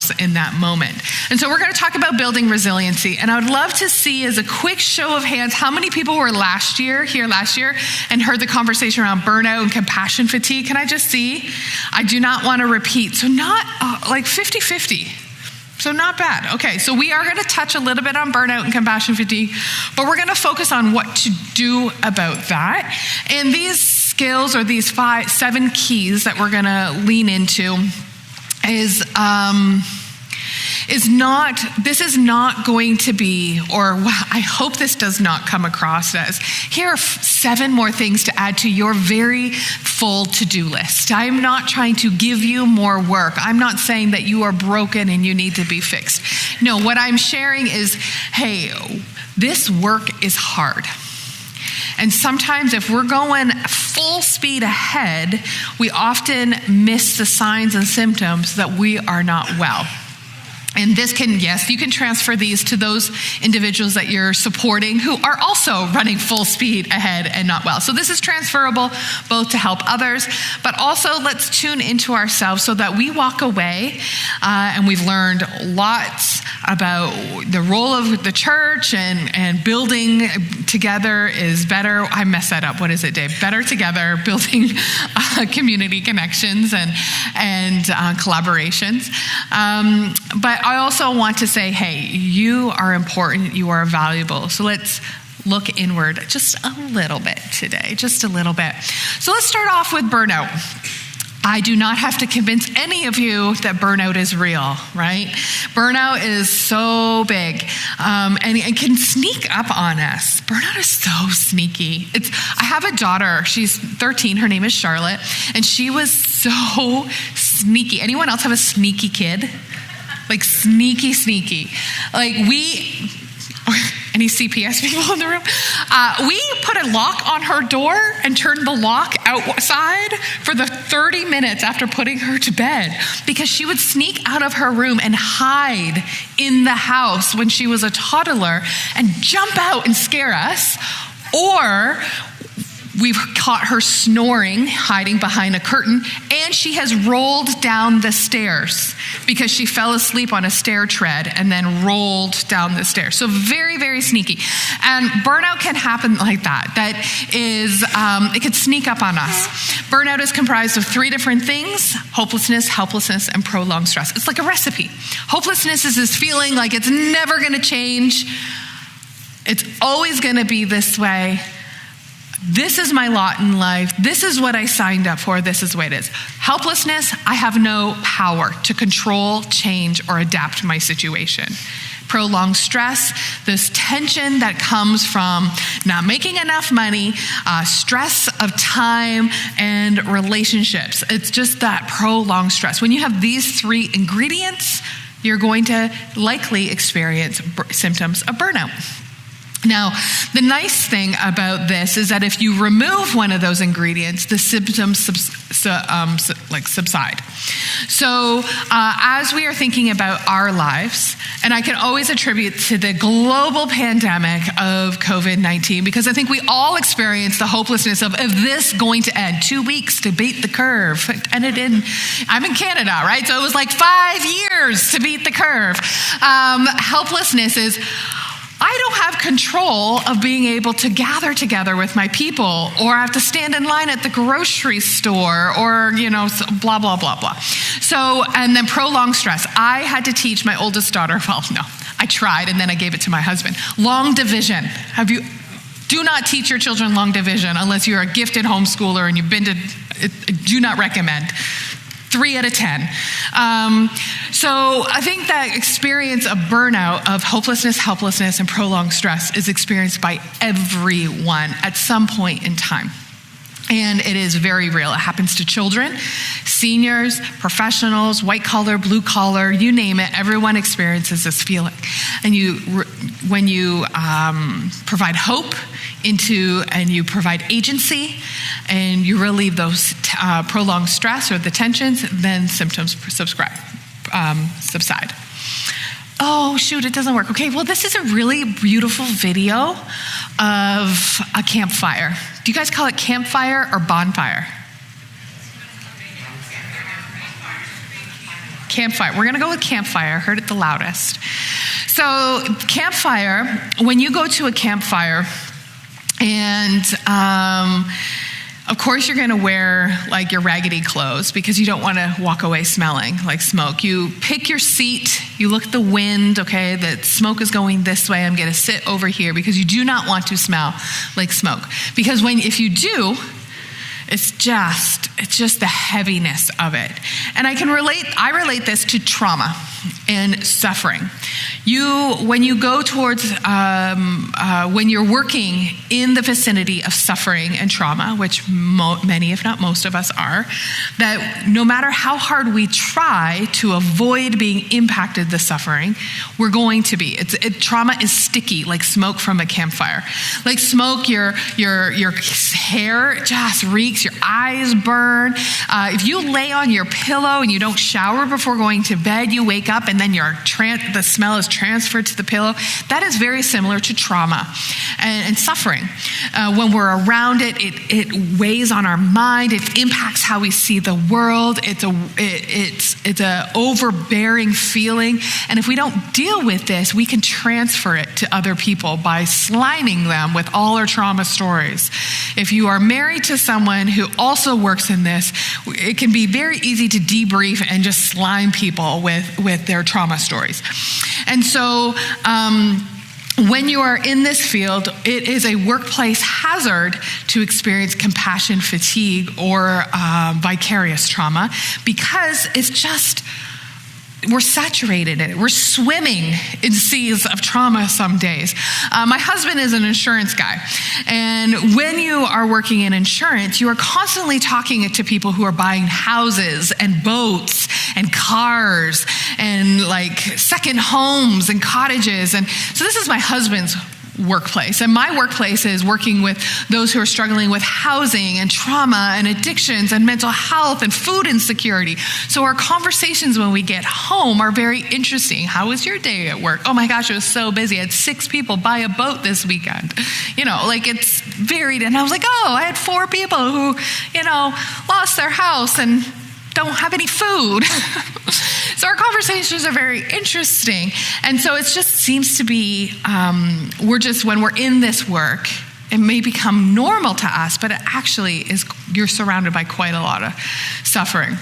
else in that moment. And so we're going to talk about building resiliency. And I would love to see, as a quick show of hands, how many people were here last year and heard the conversation around burnout and compassion fatigue. Can I just see? I do not want to repeat. So not like 50-50. So not bad. Okay, so we are going to touch a little bit on burnout and compassion fatigue, but we're going to focus on what to do about that. And these skills, or these 7 keys that we're going to lean into, this is not going to be, or I hope this does not come across as, here are 7 more things to add to your very full to-do list. I'm not trying to give you more work. I'm not saying that you are broken and you need to be fixed. No, what I'm sharing is, hey, this work is hard. And sometimes if we're going full speed ahead, we often miss the signs and symptoms that we are not well. And this can, yes, you can transfer these to those individuals that you're supporting who are also running full speed ahead and not well. So this is transferable both to help others, but also let's tune into ourselves so that we walk away and we've learned lots about the role of the church and building together is better. I messed that up. What is it, Dave? Better together, building community connections and collaborations. But I also want to say, hey, you are important, you are valuable. So let's look inward just a little bit today, just a little bit. So let's start off with burnout. I do not have to convince any of you that burnout is real, right? Burnout is so big and it can sneak up on us. Burnout is so sneaky. I have a daughter, she's 13, her name is Charlotte, and she was so sneaky. Anyone else have a sneaky kid? Like sneaky. Like any CPS people in the room? We put a lock on her door and turned the lock outside for the 30 minutes after putting her to bed because she would sneak out of her room and hide in the house when she was a toddler and jump out and scare us. Or we've caught her snoring, hiding behind a curtain, and she has rolled down the stairs because she fell asleep on a stair tread and then rolled down the stairs. So very, very sneaky. And burnout can happen like that. That is, it can sneak up on us. Burnout is comprised of 3 different things: hopelessness, helplessness, and prolonged stress. It's like a recipe. Hopelessness is this feeling like it's never going to change. It's always going to be this way. This is my lot in life. This is what I signed up for. This is the way it is. Helplessness, I have no power to control, change, or adapt my situation. Prolonged stress, this tension that comes from not making enough money, stress of time, and relationships. It's just that prolonged stress. When you have these 3 ingredients, you're going to likely experience symptoms of burnout. Now, the nice thing about this is that if you remove one of those ingredients, the symptoms subside. So as we are thinking about our lives, and I can always attribute to the global pandemic of COVID-19, because I think we all experienced the hopelessness of this going to end? 2 weeks to beat the curve. And it didn't. I'm in Canada, right? So it was like 5 years to beat the curve. Helplessness is, I don't have control of being able to gather together with my people, or I have to stand in line at the grocery store, or, blah, blah, blah, blah. So, and then prolonged stress. I had to teach my oldest daughter, I tried, and then I gave it to my husband. Long division. Do not teach your children long division unless you're a gifted homeschooler and you've been to, do not recommend. 3 out of 10. So I think that experience of burnout, of hopelessness, helplessness, and prolonged stress is experienced by everyone at some point in time. And it is very real. It happens to children, seniors, professionals, white collar, blue collar, you name it. Everyone experiences this feeling. And when you provide hope and you provide agency, and you relieve those prolonged stress or the tensions, then symptoms subside. Oh, shoot, it doesn't work. Okay, well, this is a really beautiful video of a campfire. Do you guys call it campfire or bonfire? campfire. We're going to go with campfire. I heard it the loudest. So campfire, when you go to a campfire, and of course you're going to wear like your raggedy clothes because you don't want to walk away smelling like smoke. You pick your seat, you look at the wind, okay, the smoke is going this way, I'm going to sit over here because you do not want to smell like smoke. Because if you do, it's just the heaviness of it. And I relate this to trauma and suffering. When you go towards, when you're working in the vicinity of suffering and trauma, which many, if not most of us are, that no matter how hard we try to avoid being impacted the suffering, we're going to be. Trauma is sticky, like smoke from a campfire. Like smoke, your hair just reeks, your eyes burn. If you lay on your pillow and you don't shower before going to bed, you wake up and then the smell is transferred to the pillow. That is very similar to trauma and suffering. When we're around it, it weighs on our mind. It impacts how we see the world. It's a overbearing feeling. And if we don't deal with this, we can transfer it to other people by sliming them with all our trauma stories. If you are married to someone who also works in this, it can be very easy to debrief and just slime people with their trauma stories. And so when you are in this field, it is a workplace hazard to experience compassion fatigue or vicarious trauma because it's just, we're saturated in it. We're swimming in seas of trauma some days. My husband is an insurance guy. And when you are working in insurance, you are constantly talking to people who are buying houses and boats and cars and like second homes and cottages. And so this is my husband's workplace. And my workplace is working with those who are struggling with housing and trauma and addictions and mental health and food insecurity. So our conversations when we get home are very interesting. How was your day at work? Oh my gosh, it was so busy. I had 6 people buy a boat this weekend. It's varied. And I was like, I had 4 people who, lost their house and don't have any food. So our conversations are very interesting. And so it just seems to be, when we're in this work, it may become normal to us, but it actually is, you're surrounded by quite a lot of suffering.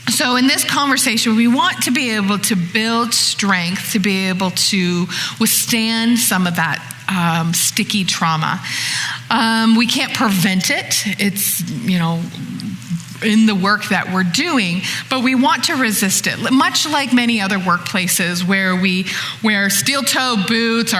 So in this conversation, we want to be able to build strength, to be able to withstand some of that sticky trauma. We can't prevent it. It's, in the work that we're doing, but we want to resist it. Much like many other workplaces where we wear steel-toe boots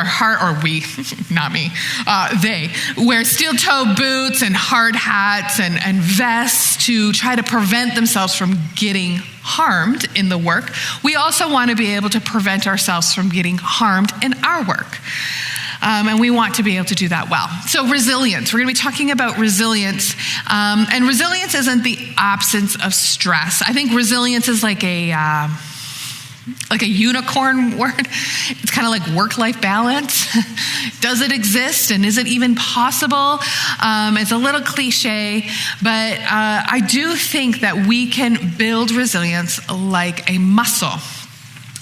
they wear steel-toe boots and hard hats and vests to try to prevent themselves from getting harmed in the work. We also want to be able to prevent ourselves from getting harmed in our work. And we want to be able to do that well. So resilience, we're going to be talking about resilience. And resilience isn't the absence of stress. I think resilience is like a unicorn word. It's kind of like work-life balance. Does it exist? And is it even possible? It's a little cliche, but I do think that we can build resilience like a muscle.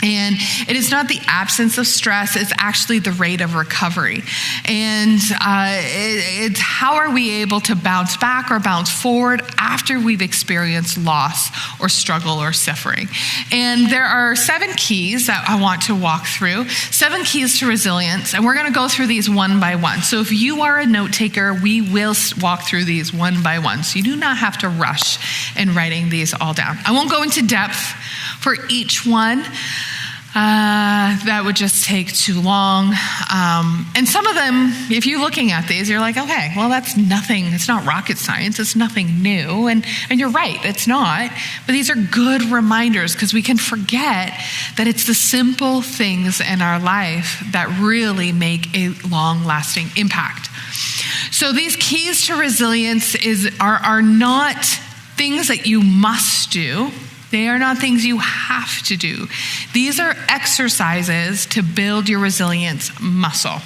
And it is not the absence of stress, it's actually the rate of recovery. And it's how are we able to bounce back or bounce forward after we've experienced loss or struggle or suffering. And there are 7 keys that I want to walk through, 7 keys to resilience, and we're going to go through these one by one. So if you are a note taker, we will walk through these one by one. So you do not have to rush in writing these all down. I won't go into depth for each one. That would just take too long. And some of them, if you're looking at these, you're like, okay, well, that's nothing. It's not rocket science. It's nothing new. And you're right, it's not. But these are good reminders because we can forget that it's the simple things in our life that really make a long-lasting impact. So these keys to resilience are not things that you must do. They are not things you have to do. These are exercises to build your resilience muscle.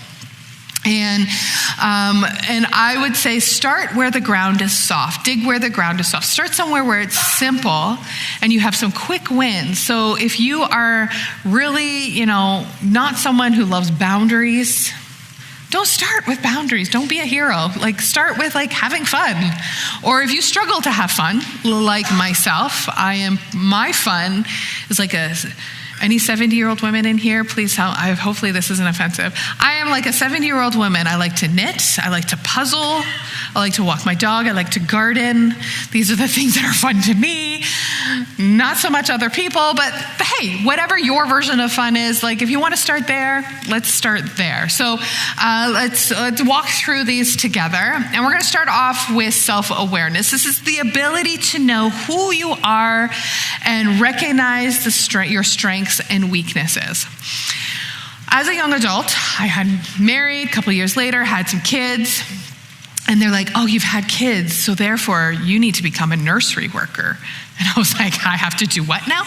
And I would say start where the ground is soft. Dig where the ground is soft. Start somewhere where it's simple and you have some quick wins. So if you are really, not someone who loves boundaries, don't start with boundaries. Don't be a hero. Start with having fun. Or if you struggle to have fun, like myself, my fun is any 70-year-old women in here, please help. Hopefully this isn't offensive. I am like a 70-year-old woman. I like to knit. I like to puzzle. I like to walk my dog. I like to garden. These are the things that are fun to me. Not so much other people, but hey, whatever your version of fun is, if you want to start there, let's start there. So let's walk through these together. And we're going to start off with self-awareness. This is the ability to know who you are and recognize your strengths and weaknesses. As a young adult, I had married, a couple of years later, had some kids, and they're like, oh, you've had kids, so therefore you need to become a nursery worker. And I was like, I have to do what now?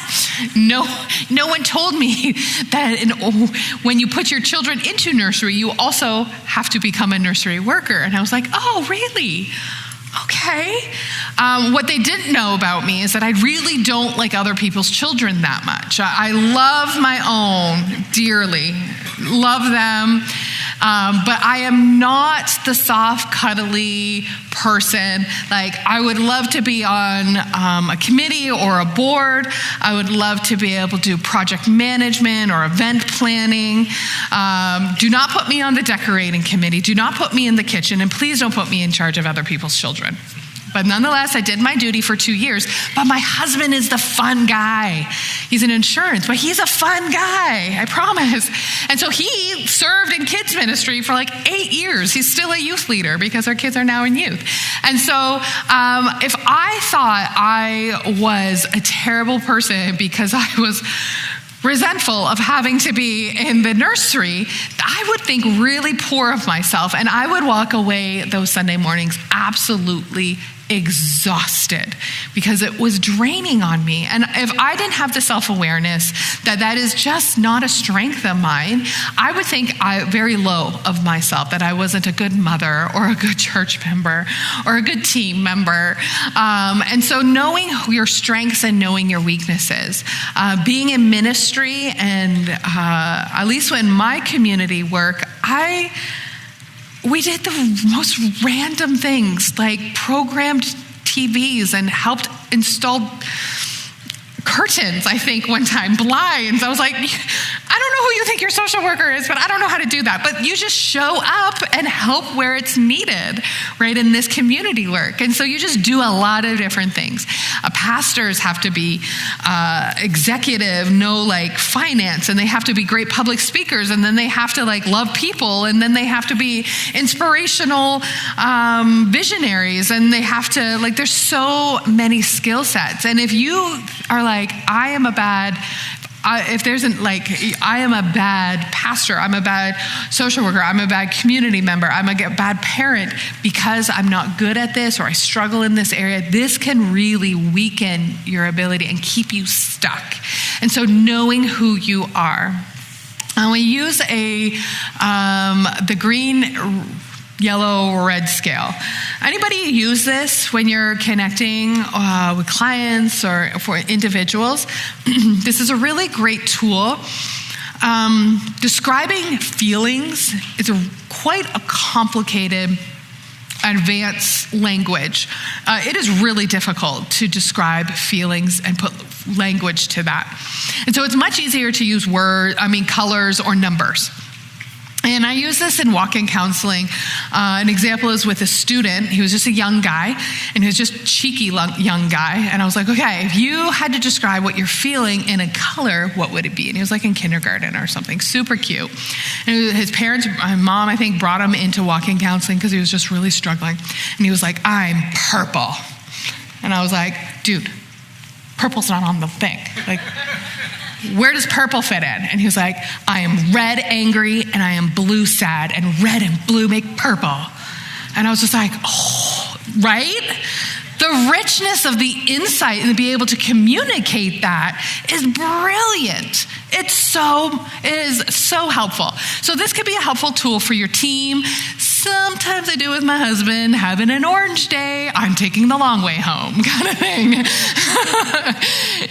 No one told me that when you put your children into nursery, you also have to become a nursery worker. And I was like, oh, really? Okay. What they didn't know about me is that I really don't like other people's children that much. I love my own dearly, love them, but I am not the soft, cuddly person. I would love to be on a committee or a board. I would love to be able to do project management or event planning. Do not put me on the decorating committee. Do not put me in the kitchen, and please don't put me in charge of other people's children. But nonetheless, I did my duty for 2 years. But my husband is the fun guy. He's in insurance, but he's a fun guy, I promise. And so he served in kids ministry for 8 years. He's still a youth leader because our kids are now in youth. And so if I thought I was a terrible person because I was resentful of having to be in the nursery, I would think really poor of myself, and I would walk away those Sunday mornings absolutely exhausted because it was draining on me. And if I didn't have the self-awareness that is just not a strength of mine, I would think very low of myself, that I wasn't a good mother or a good church member or a good team member. And so knowing your strengths and knowing your weaknesses, being in ministry, and at least in my community work, we did the most random things, programmed TVs and helped install curtains, I think, one time, blinds. I was like, I don't know who you think your social worker is, but I don't know how to do that. But you just show up and help where it's needed, right, in this community work. And so you just do a lot of different things. Pastors have to be executive, know finance, and they have to be great public speakers, and then they have to love people, and then they have to be inspirational visionaries, and they have to there's so many skill sets. And if you are I am a bad pastor, I'm a bad social worker, I'm a bad community member, I'm a bad parent because I'm not good at this or I struggle in this area, this can really weaken your ability and keep you stuck. And so knowing who you are. And we use the green, yellow, red scale. Anybody use this when you're connecting with clients or for individuals? This is a really great tool. Describing feelings is quite a complicated, advanced language. It is really difficult to describe feelings and put language to that. And so it's much easier to use colors or numbers. And I use this in walk-in counseling. An example is with a student. He was just a young guy, and he was just cheeky young guy. And I was like, okay, if you had to describe what you're feeling in a color, what would it be? And he was in kindergarten or something, super cute. And his parents, my mom, I think, brought him into walk-in counseling because he was just really struggling. And he was like, I'm purple. And I was like, dude, purple's not on the thing. Where does purple fit in? And he was like, I am red angry and I am blue sad, and red and blue make purple. And I was just like, oh, right? The richness of the insight and to be able to communicate that is brilliant. It is so helpful. So this could be a helpful tool for your team. Sometimes I do with my husband, having an orange day, I'm taking the long way home kind of thing.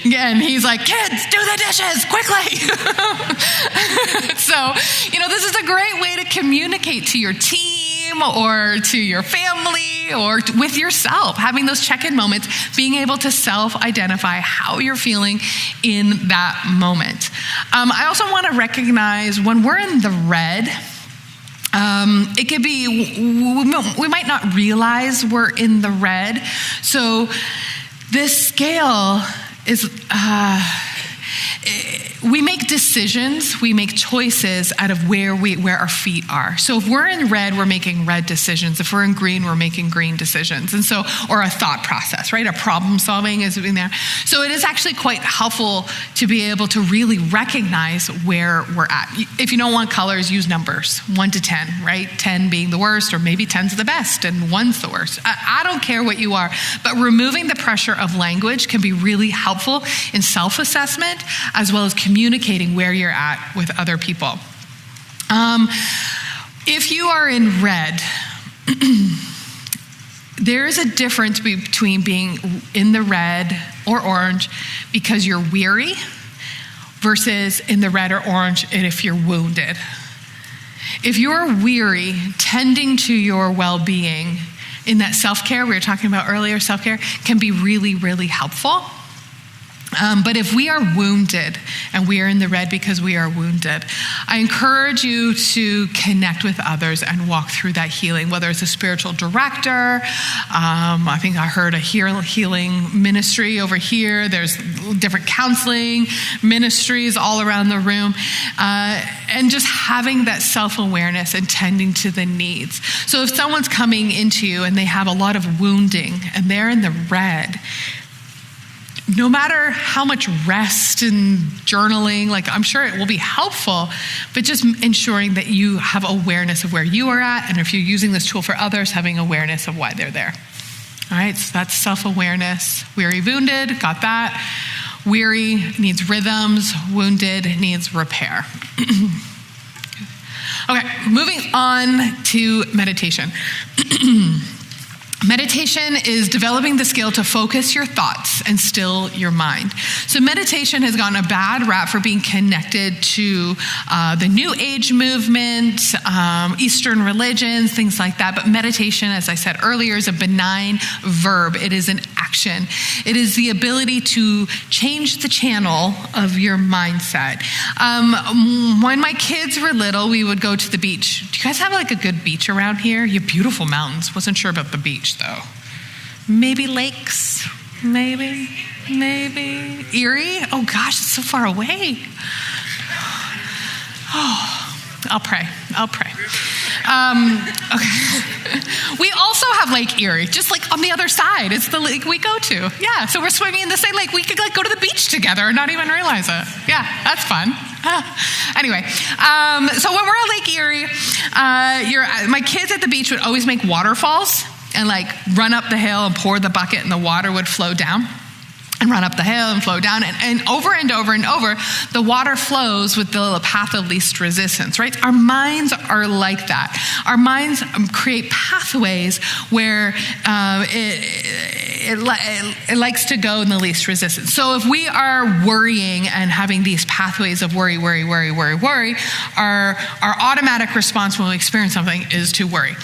Again, he's like, kids, do the dishes quickly. So, this is a great way to communicate to your team or to your family or with yourself, having those check-in moments, being able to self-identify how you're feeling in that moment. I also want to recognize when we're in the red, it could be, we might not realize we're in the red. So this scale is, we make decisions, we make choices out of where our feet are. So if we're in red, we're making red decisions. If we're in green, we're making green decisions. And so, or a thought process, right? A problem solving is in there. So it is actually quite helpful to be able to really recognize where we're at. If you don't want colors, use numbers, 1 to 10, right? 10 being the worst, or maybe 10's the best and 1's the worst. I don't care what you are, but removing the pressure of language can be really helpful in self-assessment as well as communicating where you're at with other people. If you are in red, there is a difference between being in the red or orange because you're weary versus in the red or orange and if you're wounded. If you're weary, tending to your well-being in that self-care we were talking about earlier, self-care can be really, really helpful. But if we are wounded, and we are in the red because we are wounded, I encourage you to connect with others and walk through that healing, whether it's a spiritual director. I think I heard a healing ministry over here. There's different counseling ministries all around the room. And just having that self-awareness and tending to the needs. So if someone's coming into you and they have a lot of wounding and they're in the red, no matter how much rest and journaling, I'm sure it will be helpful, but just ensuring that you have awareness of where you are at, and if you're using this tool for others, having awareness of why they're there. All right, so that's self-awareness. Weary, wounded, got that. Weary needs rhythms, wounded needs repair. Okay, moving on to meditation. Meditation is developing the skill to focus your thoughts and still your mind. So meditation has gotten a bad rap for being connected to the New Age movement, Eastern religions, things like that. But meditation, as I said earlier, is a benign verb. It is an action. It is the ability to change the channel of your mindset. When my kids were little, we would go to the beach. Do you guys have a good beach around here? You have beautiful mountains. Wasn't sure about the beach though. Maybe lakes, maybe Erie. Oh gosh, it's so far away. Oh, I'll pray. Okay. We also have Lake Erie, just on the other side. It's the lake we go to. Yeah, so we're swimming in the same lake. We could go to the beach together and not even realize it. Yeah, that's fun. Anyway, so when we're at Lake Erie, my kids at the beach would always make waterfalls and run up the hill and pour the bucket and the water would flow down and run up the hill and flow down. And over and over and over, the water flows with the path of least resistance, right? Our minds are like that. Our minds create pathways where it likes to go in the least resistance. So if we are worrying and having these pathways of worry, our automatic response when we experience something is to worry.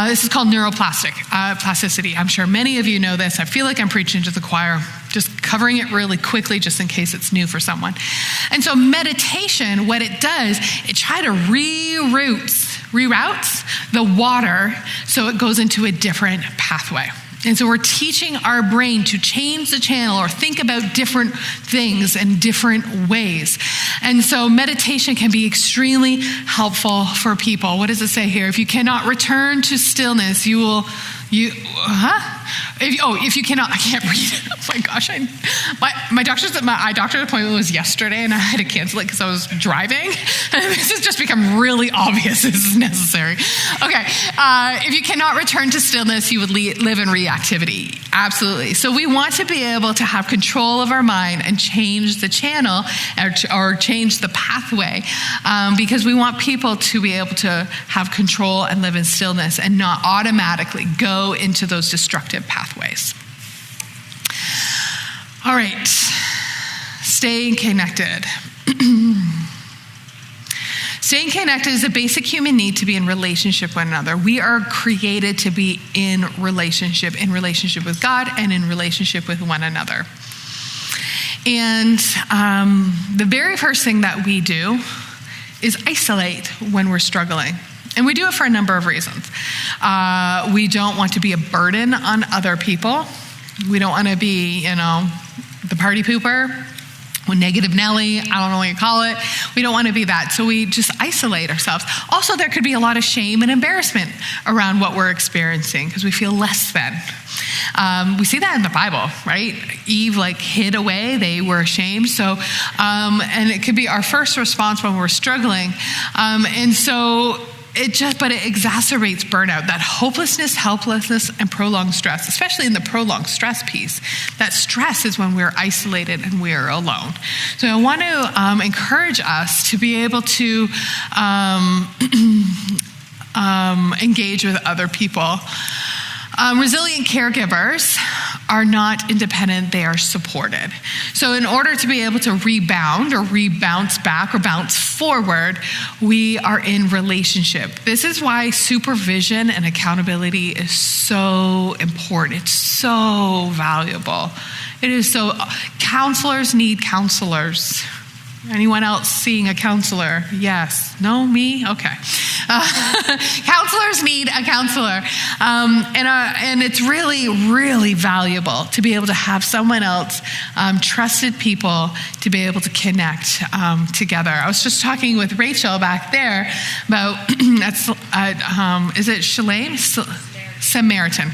This is called neuroplasticity. I'm sure many of you know this. I feel like I'm preaching to the choir, just covering it really quickly just in case it's new for someone. And so meditation, what it does, it tries to reroutes the water so it goes into a different pathway. And so we're teaching our brain to change the channel or think about different things in different ways. And so meditation can be extremely helpful for people. What does it say here? If you cannot return to stillness, If you cannot, I can't read. Oh my gosh, my eye doctor's appointment was yesterday, and I had to cancel it because I was driving. And this has just become really obvious. This is necessary. Okay, if you cannot return to stillness, you would live in reactivity. Absolutely. So we want to be able to have control of our mind and change the channel or change the pathway, because we want people to be able to have control and live in stillness and not automatically go into those destructive pathways. All right, staying connected. Staying connected is a basic human need to be in relationship with one another. We are created to be in relationship with God and in relationship with one another. And the very first thing that we do is isolate when we're struggling. And we do it for a number of reasons. We don't want to be a burden on other people. We don't want to be, the party pooper, negative Nelly, I don't know what you call it. We don't want to be that. So we just isolate ourselves. Also, there could be a lot of shame and embarrassment around what we're experiencing because we feel less than. We see that in the Bible, right? Eve hid away. They were ashamed. So, and it could be our first response when we're struggling. But it exacerbates burnout, that hopelessness, helplessness, and prolonged stress, especially in the prolonged stress piece. That stress is when we're isolated and we're alone. So I want to encourage us to be able to engage with other people. Resilient caregivers are not independent, they are supported. So in order to be able to rebound or bounce back or bounce forward, we are in relationship. This is why supervision and accountability is so important. It's so valuable. It is so, counselors need counselors. Anyone else seeing a counselor? Yes. No? Me? Okay. Counselors need a counselor. And it's really, really valuable to be able to have someone else, trusted people, to be able to connect together. I was just talking with Rachel back there about, is it Shalem? Samaritan.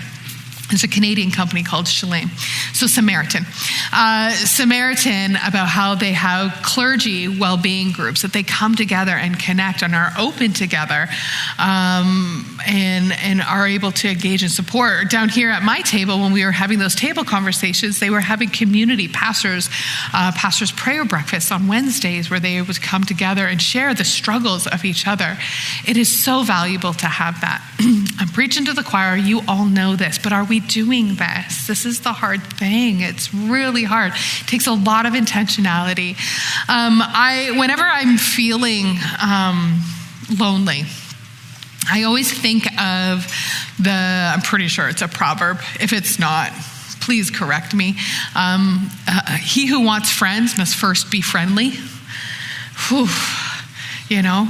There's a Canadian company called Shalem. So Samaritan. Samaritan, about how they have clergy well-being groups, that they come together and connect and are open together and are able to engage and support. Down here at my table, when we were having those table conversations, they were having community pastors prayer breakfasts on Wednesdays where they would come together and share the struggles of each other. It is so valuable to have that. I'm preaching to the choir. You all know this, but are we doing this? This is the hard thing. It's really hard. It takes a lot of intentionality. Whenever I'm feeling lonely, I always think of I'm pretty sure it's a proverb. If it's not, please correct me. He who wants friends must first be friendly. Whew.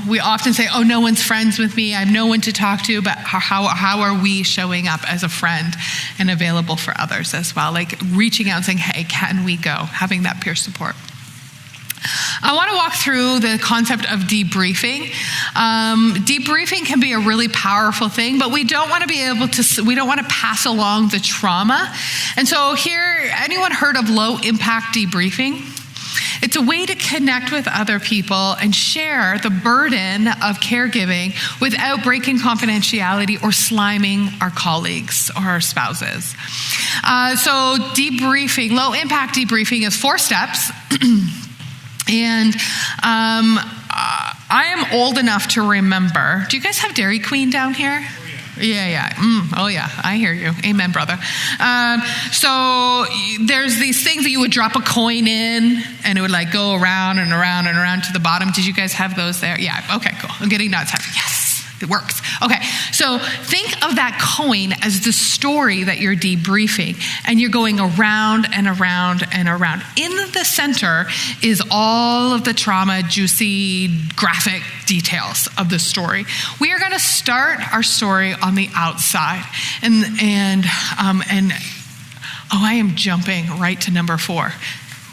We often say, oh, no one's friends with me. I have no one to talk to. But how are we showing up as a friend and available for others as well? Reaching out and saying, hey, can we go? Having that peer support. I want to walk through the concept of debriefing. Debriefing can be a really powerful thing, but we don't want to pass along the trauma. And so here, anyone heard of low impact debriefing? It's a way to connect with other people and share the burden of caregiving without breaking confidentiality or sliming our colleagues or our spouses. So debriefing, low impact debriefing is 4 steps. And I am old enough to remember. Do you guys have Dairy Queen down here? Yeah. Oh, yeah. I hear you. Amen, brother. So there's these things that you would drop a coin in, and it would go around and around and around to the bottom. Did you guys have those there? Yeah. Okay, cool. I'm getting nuts. Yes. It works. Okay, so think of that coin as the story that you're debriefing, and you're going around and around and around. In the center is all of the trauma, juicy, graphic details of the story. We are going to start our story on the outside, and I am jumping right to number 4.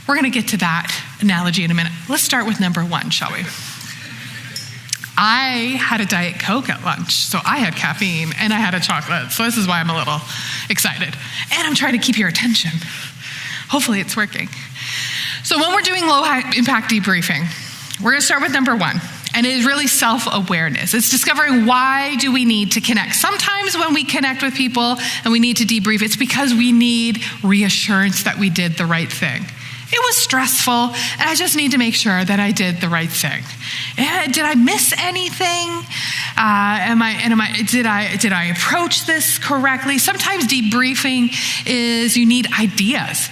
We're going to get to that analogy in a minute. Let's start with number 1, shall we? I had a Diet Coke at lunch, so I had caffeine, and I had a chocolate. So this is why I'm a little excited. And I'm trying to keep your attention. Hopefully it's working. So when we're doing low-impact debriefing, we're going to start with number 1. And it is really self-awareness. It's discovering, why do we need to connect? Sometimes when we connect with people and we need to debrief, it's because we need reassurance that we did the right thing. It was stressful, and I just need to make sure that I did the right thing. Did I miss anything? Did I approach this correctly? Sometimes debriefing is you need ideas.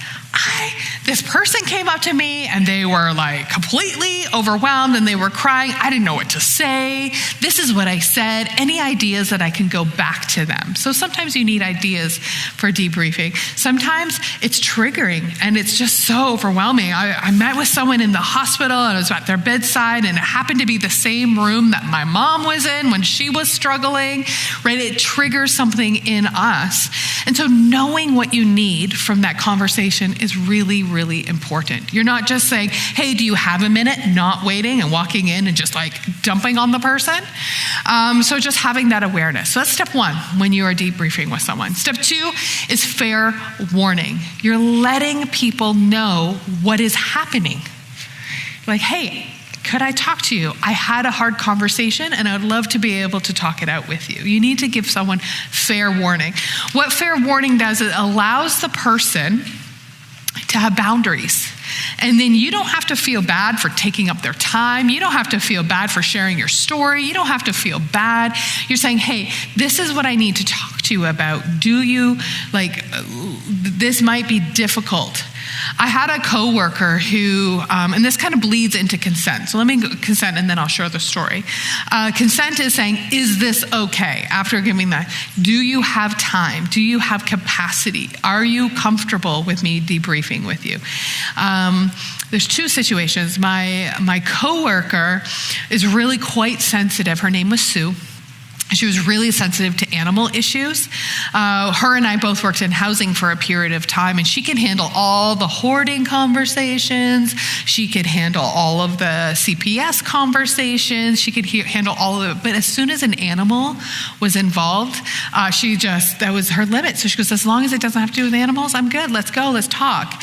This person came up to me and they were like completely overwhelmed and they were crying. I didn't know what to say. This is what I said. Any ideas that I can go back to them? So sometimes you need ideas for debriefing. Sometimes it's triggering and it's just so overwhelming. I met with someone in the hospital and I was at their bedside, and it happened to be the same room that my mom was in when she was struggling, right? It triggers something in us. And so knowing what you need from that conversation is really, really important. You're not just saying, hey, do you have a minute? Not waiting and walking in and just like dumping on the person. So just having that awareness. So that's step 1 when you are debriefing with someone. Step 2 is fair warning. You're letting people know what is happening. Like, hey, could I talk to you? I had a hard conversation and I would love to be able to talk it out with you. You need to give someone fair warning. What fair warning does is it allows the person to have boundaries. And then you don't have to feel bad for taking up their time. You don't have to feel bad for sharing your story. You don't have to feel bad. You're saying, hey, this is what I need to talk to you about. Do you, this might be difficult. I had a coworker who, and this kind of bleeds into consent. So let me go consent and then I'll share the story. Consent is saying, is this okay? After giving that, do you have time? Do you have capacity? Are you comfortable with me debriefing with you? There's 2 situations. My coworker is really quite sensitive. Her name was Sue. She was really sensitive to animal issues. Her and I both worked in housing for a period of time, and she can handle all the hoarding conversations. She could handle all of the CPS conversations. She could handle all of it. But as soon as an animal was involved, that was her limit. So she goes, as long as it doesn't have to do with animals, I'm good. Let's go. Let's talk.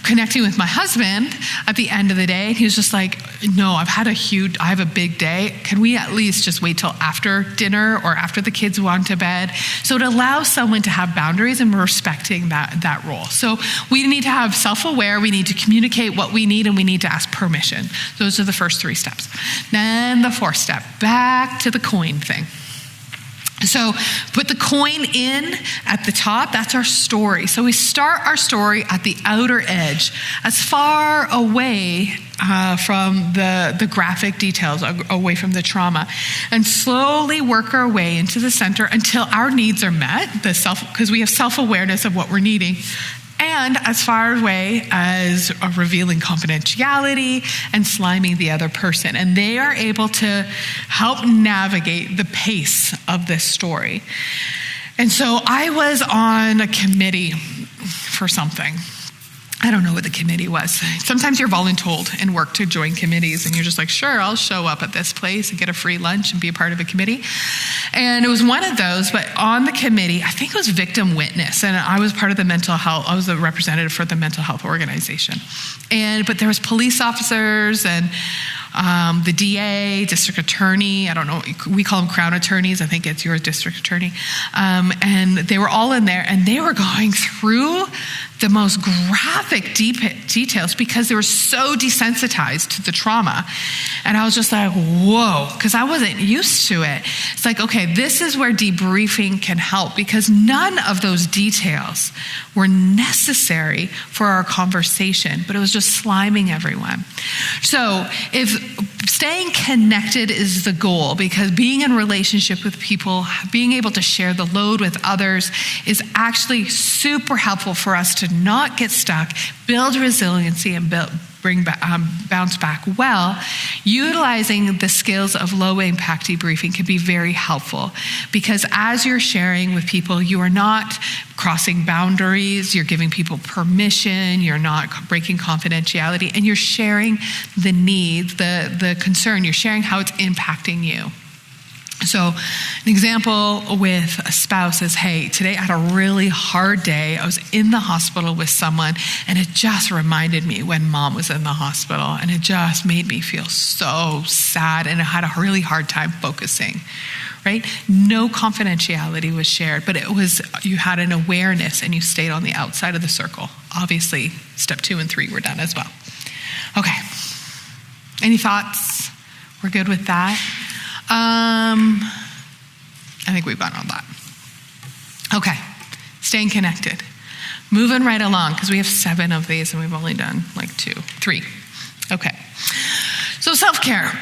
Connecting with my husband at the end of the day, he was just like, no, I have a big day. Can we at least just wait till after dinner or after the kids go on to bed? So it allows someone to have boundaries, and we're respecting that role. So we need to have self-aware, we need to communicate what we need, and we need to ask permission. Those are the first 3 steps. Then the 4th step, back to the coin thing. So put the coin in at the top. That's our story. So we start our story at the outer edge, as far away from the graphic details, away from the trauma, and slowly work our way into the center until our needs are met, because we have self-awareness of what we're needing, and as far away as revealing confidentiality and sliming the other person. And they are able to help navigate the pace of this story. And so I was on a committee for something. I don't know what the committee was. Sometimes you're voluntold in work to join committees, and you're just like, sure, I'll show up at this place and get a free lunch and be a part of a committee. And it was one of those, but on the committee, I think it was victim witness, and I was part of the mental health, I was a representative for the mental health organization. But there was police officers and the DA, district attorney, I don't know, we call them crown attorneys, I think it's your district attorney. And they were all in there, and they were going through the most graphic details because they were so desensitized to the trauma. And I was just like, whoa, because I wasn't used to it. It's like, okay, this is where debriefing can help, because none of those details were necessary for our conversation, but it was just sliming everyone. So if staying connected is the goal, because being in relationship with people, being able to share the load with others is actually super helpful for us to not get stuck, build resiliency, and bounce back well, utilizing the skills of low-impact debriefing can be very helpful, because as you're sharing with people, you are not crossing boundaries, you're giving people permission, you're not breaking confidentiality, and you're sharing the needs, the concern, you're sharing how it's impacting you. So an example with a spouse is, hey, today I had a really hard day. I was in the hospital with someone, and it just reminded me when mom was in the hospital, and it just made me feel so sad, and I had a really hard time focusing, right? No confidentiality was shared, but it was, you had an awareness and you stayed on the outside of the circle. Obviously, step 2 and 3 were done as well. Okay. Any thoughts? We're good with that? I think we've gone on that. Okay, staying connected. Moving right along, because we have 7 of these and we've only done like 3. Okay, so self-care.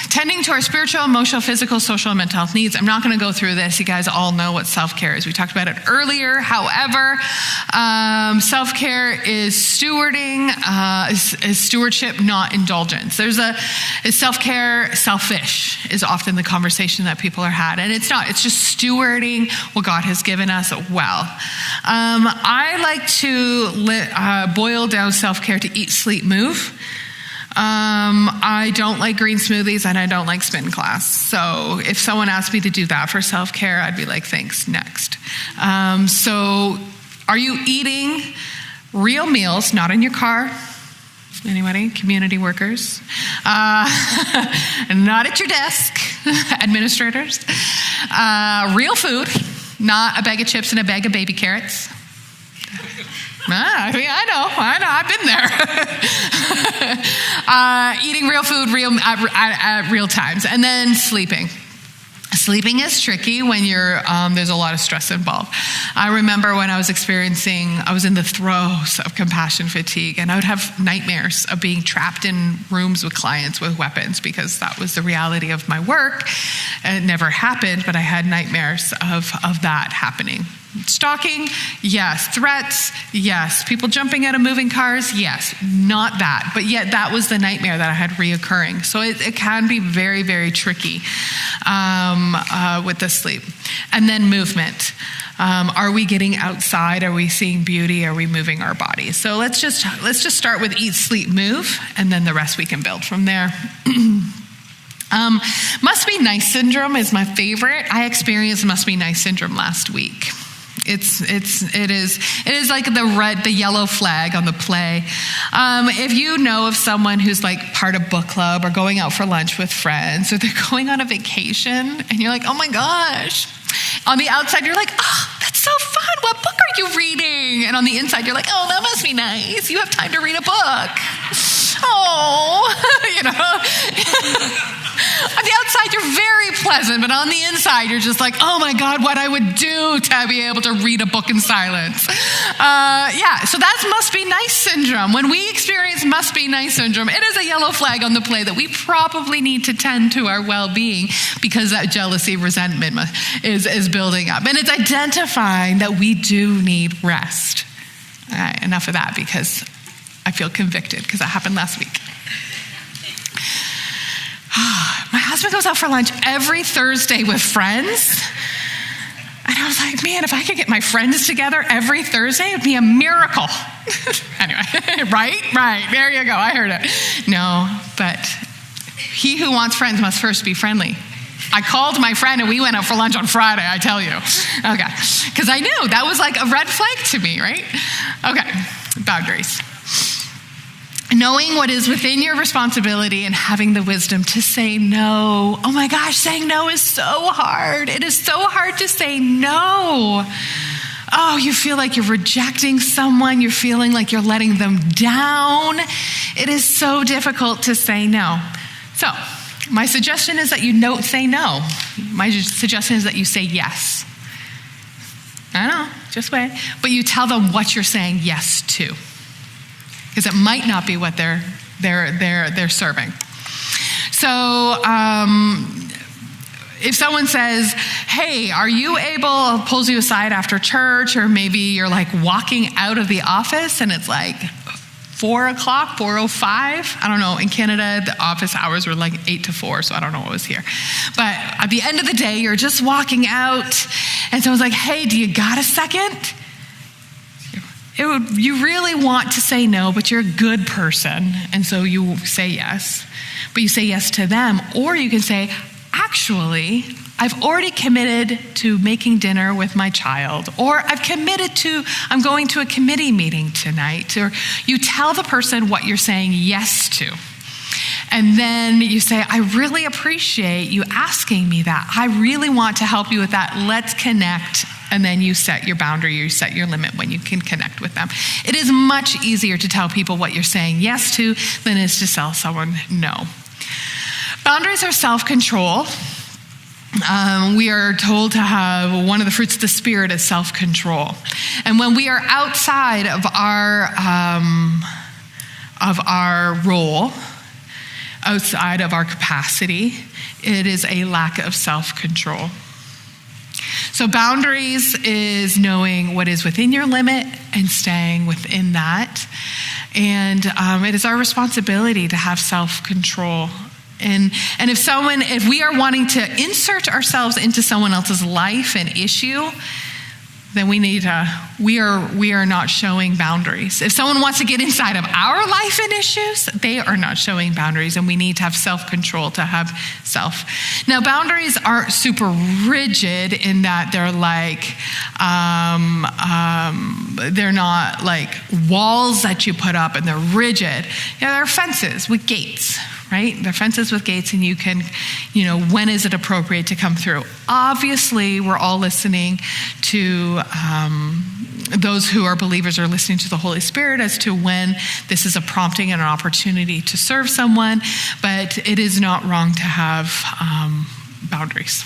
Tending to our spiritual, emotional, physical, social, and mental health needs. I'm not going to go through this. You guys all know what self-care is. We talked about it earlier. However, self-care is stewarding, is stewardship, not indulgence. Is self-care selfish is often the conversation that people are had. And it's not. It's just stewarding what God has given us well. I like to boil down self-care to eat, sleep, move. I don't like green smoothies and I don't like spin class. So if someone asked me to do that for self-care, I'd be like, thanks, next. So are you eating real meals, not in your car? Anybody? Community workers? Not at your desk, administrators. Real food, not a bag of chips and a bag of baby carrots. I know, I've been there. Eating real food at real times. And then sleeping. Sleeping is tricky when there's a lot of stress involved. I remember when I was in the throes of compassion fatigue, and I would have nightmares of being trapped in rooms with clients with weapons, because that was the reality of my work. And it never happened, but I had nightmares of that happening. Stalking, yes. Threats, yes. People jumping out of moving cars, yes. Not that. But yet that was the nightmare that I had reoccurring. So it can be very, very tricky with the sleep. And then movement. Are we getting outside? Are we seeing beauty? Are we moving our bodies? So let's just start with eat, sleep, move, and then the rest we can build from there. Must be nice syndrome is my favorite. I experienced must be nice syndrome last week. It is like the yellow flag on the play. If you know of someone who's like part of book club or going out for lunch with friends, or they're going on a vacation and you're like, oh my gosh. On the outside, you're like, oh, that's so fun. What book are you reading? And on the inside, you're like, oh, that must be nice. You have time to read a book. Oh, On the outside, you're very pleasant, but on the inside, you're just like, oh my God, what I would do to be able to read a book in silence. So that's must be nice syndrome. When we experience must be nice syndrome, it is a yellow flag on the play that we probably need to tend to our well-being, because that jealousy, resentment is building up. And it's identifying that we do need rest. All right, enough of that, because I feel convicted because that happened last week. My husband goes out for lunch every Thursday with friends. And I was like, man, if I could get my friends together every Thursday, it'd be a miracle. Anyway, right. There you go. I heard it. No, but he who wants friends must first be friendly. I called my friend and we went out for lunch on Friday, I tell you. Okay, because I knew that was like a red flag to me, right? Okay, boundaries. Knowing what is within your responsibility and having the wisdom to say no. Oh my gosh, saying no is so hard. It is so hard to say no. Oh, you feel like you're rejecting someone. You're feeling like you're letting them down. It is so difficult to say no. So my suggestion is that you don't say no. My suggestion is that you say yes. I know, just wait. But you tell them what you're saying yes to, because it might not be what they're serving. So if someone says, hey, are you able, pulls you aside after church, or maybe you're like walking out of the office and it's like 4 o'clock, 4:05. I don't know. In Canada, the office hours were like 8 to 4, so I don't know what was here. But at the end of the day, you're just walking out, and someone's like, hey, do you got a second? You really want to say no, but you're a good person, and so you say yes. But you say yes to them, or you can say, actually, I've already committed to making dinner with my child, or I'm going to a committee meeting tonight, or you tell the person what you're saying yes to. And then you say, I really appreciate you asking me that. I really want to help you with that. Let's connect. And then you set your boundary, you set your limit when you can connect with them. It is much easier to tell people what you're saying yes to than it is to tell someone no. Boundaries are self-control. We are told to have one of the fruits of the Spirit is self-control. And when we are outside of our role, outside of our capacity, it is a lack of self-control. So boundaries is knowing what is within your limit and staying within that. And it is our responsibility to have self-control. And if we are wanting to insert ourselves into someone else's life and issue, then we are not showing boundaries. If someone wants to get inside of our life and issues, they are not showing boundaries, and we need to have self-control to have self. Now, boundaries aren't super rigid in that they're not like walls that you put up and they're rigid. They're fences with gates. Right? They're fences with gates, and you can, when is it appropriate to come through? Obviously, we're all listening to those who are believers are listening to the Holy Spirit as to when this is a prompting and an opportunity to serve someone, but it is not wrong to have boundaries.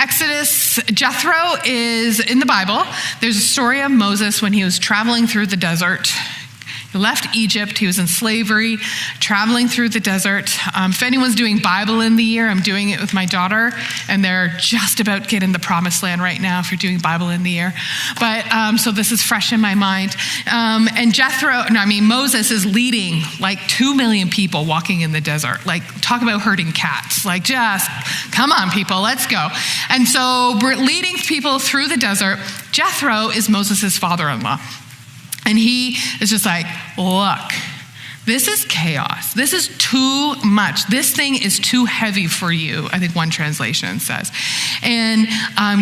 Exodus, Jethro is in the Bible. There's a story of Moses when he was traveling through the desert. He left Egypt. He was in slavery, traveling through the desert. If anyone's doing Bible in the year, I'm doing it with my daughter, and they're just about getting the promised land right now if you're doing Bible in the year. But so this is fresh in my mind. And Moses is leading like 2 million people walking in the desert. Like, talk about herding cats. Like, just come on, people, let's go. And so we're leading people through the desert. Jethro is Moses' father-in-law. And he is just like, look, this is chaos. This is too much. This thing is too heavy for you, I think one translation says. And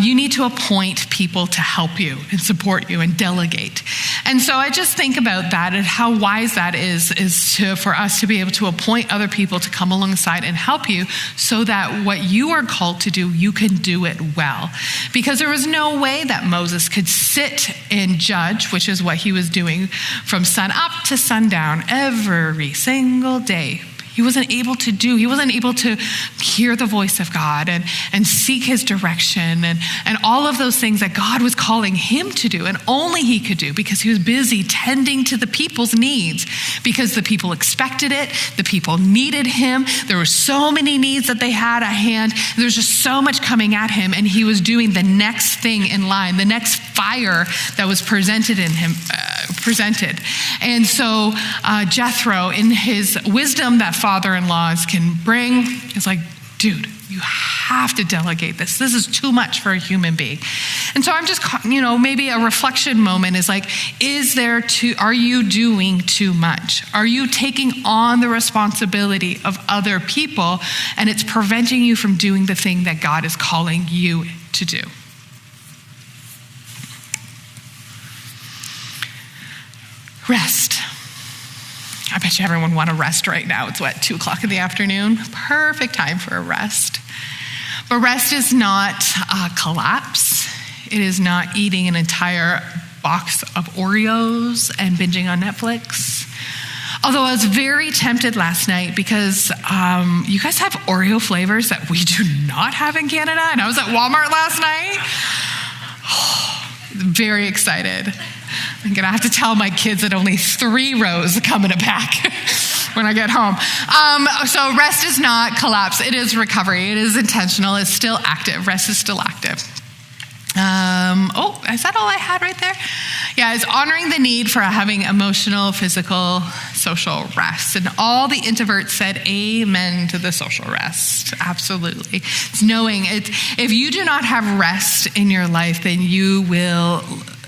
you need to appoint people to help you and support you and delegate. And so I just think about that and how wise that is for us to be able to appoint other people to come alongside and help you so that what you are called to do, you can do it well. Because there was no way that Moses could sit and judge, which is what he was doing from sun up to sundown every single day. He wasn't able to hear the voice of God and seek his direction and all of those things that God was calling him to do, and only he could do because he was busy tending to the people's needs, because the people expected it, the people needed him. There were so many needs that they had at hand. There's just so much coming at him, and he was doing the next thing in line, the next fire that was presented. And so Jethro, in his wisdom that father-in-laws can bring, is like, dude, you have to delegate this. This is too much for a human being. And so I'm just, maybe a reflection moment is like, are you doing too much? Are you taking on the responsibility of other people, and it's preventing you from doing the thing that God is calling you to do? Rest. I bet you everyone want to rest right now. It's 2:00 in the afternoon? Perfect time for a rest. But rest is not a collapse. It is not eating an entire box of Oreos and binging on Netflix. Although I was very tempted last night because you guys have Oreo flavors that we do not have in Canada. And I was at Walmart last night. Very excited. I'm going to have to tell my kids that only 3 rows come in a pack when I get home. So rest is not collapse. It is recovery. It is intentional. It's still active. Rest is still active. Is that all I had right there? Yeah, it's honoring the need for having emotional, physical, social rest. And all the introverts said amen to the social rest. Absolutely. It's knowing if you do not have rest in your life, then you will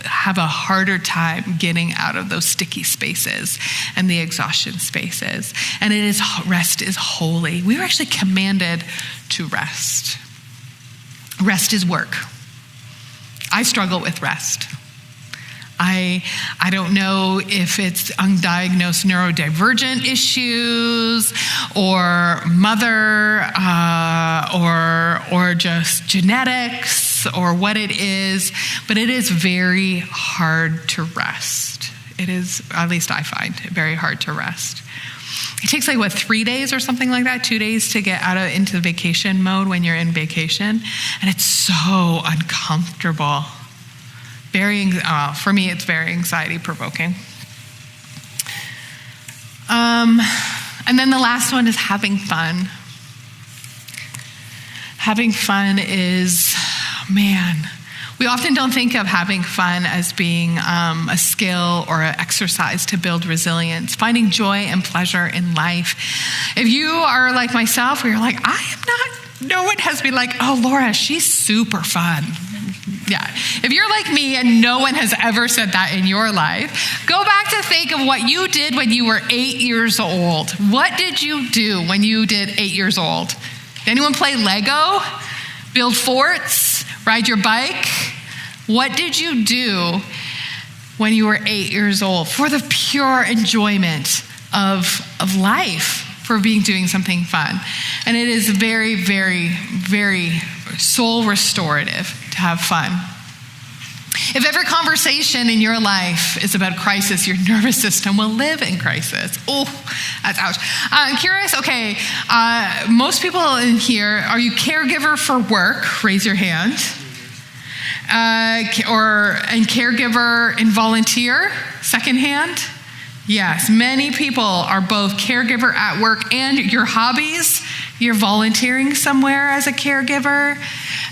have a harder time getting out of those sticky spaces and the exhaustion spaces. And rest is holy. We were actually commanded to rest. Rest is work. I struggle with rest. I don't know if it's undiagnosed neurodivergent issues or mother or just genetics or what it is, but it is very hard to rest. It is, at least I find it very hard to rest. It takes 3 days or something like that, 2 days to get into vacation mode when you're in vacation. And it's so uncomfortable. For me, it's very anxiety provoking. And then the last one is having fun. Having fun is, we often don't think of having fun as being a skill or an exercise to build resilience, finding joy and pleasure in life. If you are like myself, where you're like, I am not, no one has been like, oh, Laura, she's super fun. Yeah. If you're like me and no one has ever said that in your life, go back to think of what you did when you were 8 years old. What did you do when you did 8 years old? Did anyone play Lego? Build forts? Ride your bike? What did you do when you were 8 years old for the pure enjoyment of life, for doing something fun? And it is very, very, very soul restorative to have fun. If every conversation in your life is about crisis, your nervous system will live in crisis. Oh, that's ouch. I'm curious, okay, most people in here, are you caregiver for work? Raise your hand. And caregiver and volunteer? Second hand? Yes, many people are both caregiver at work and your hobbies. You're volunteering somewhere as a caregiver.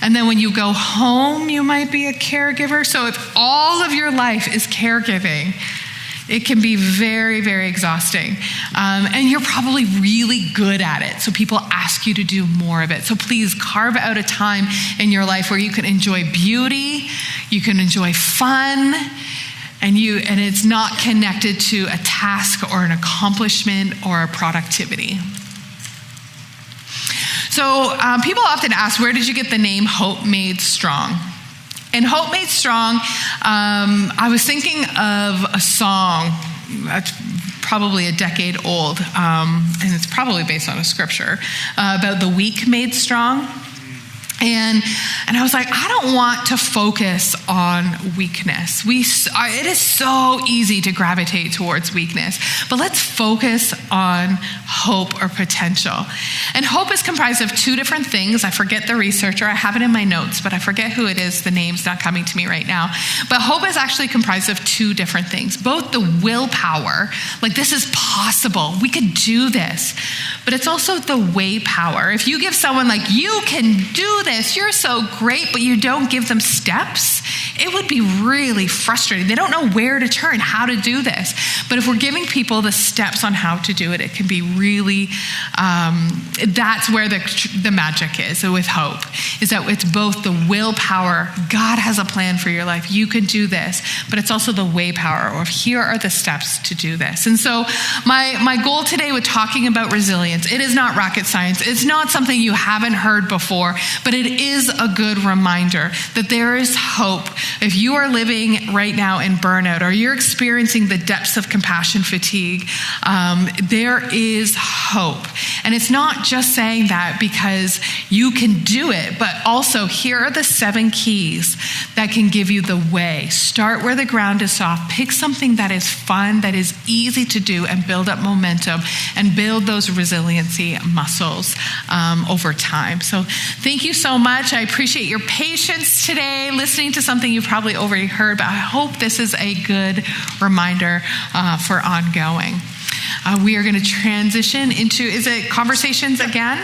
And then when you go home, you might be a caregiver. So if all of your life is caregiving, it can be very, very exhausting. And you're probably really good at it. So people ask you to do more of it. So please carve out a time in your life where you can enjoy beauty, you can enjoy fun, and it's not connected to a task or an accomplishment or a productivity. So people often ask, where did you get the name Hope Made Strong? And Hope Made Strong, I was thinking of a song that's probably a decade old, and it's probably based on a scripture, about the weak made strong. And I was like, I don't want to focus on weakness. It is so easy to gravitate towards weakness, but let's focus on hope or potential. And hope is comprised of two different things. I forget the researcher. I have it in my notes, but I forget who it is. The name's not coming to me right now. But hope is actually comprised of two different things. Both the willpower, like this is possible. We could do this. But it's also the way power. If you give someone like, you can do this, you're so great, but you don't give them steps, it would be really frustrating. They don't know where to turn, how to do this. But if we're giving people the steps on how to do it, it can be really, that's where the magic is with hope, is that it's both the willpower, God has a plan for your life, you can do this, but it's also the way power, or here are the steps to do this. And so my goal today with talking about resilience, it is not rocket science. It's not something you haven't heard before, but it is a good reminder that there is hope. If you are living right now in burnout, or you're experiencing the depths of compassion fatigue, there is hope. And it's not just saying that because you can do it, but also here are the 7 keys that can give you the way. Start where the ground is soft. Pick something that is fun, that is easy to do, and build up momentum and build those resiliency muscles over time. So thank you so much. I appreciate your patience today, listening to something you've probably already heard, but I hope this is a good reminder for ongoing. We are going to transition into, is it conversations again?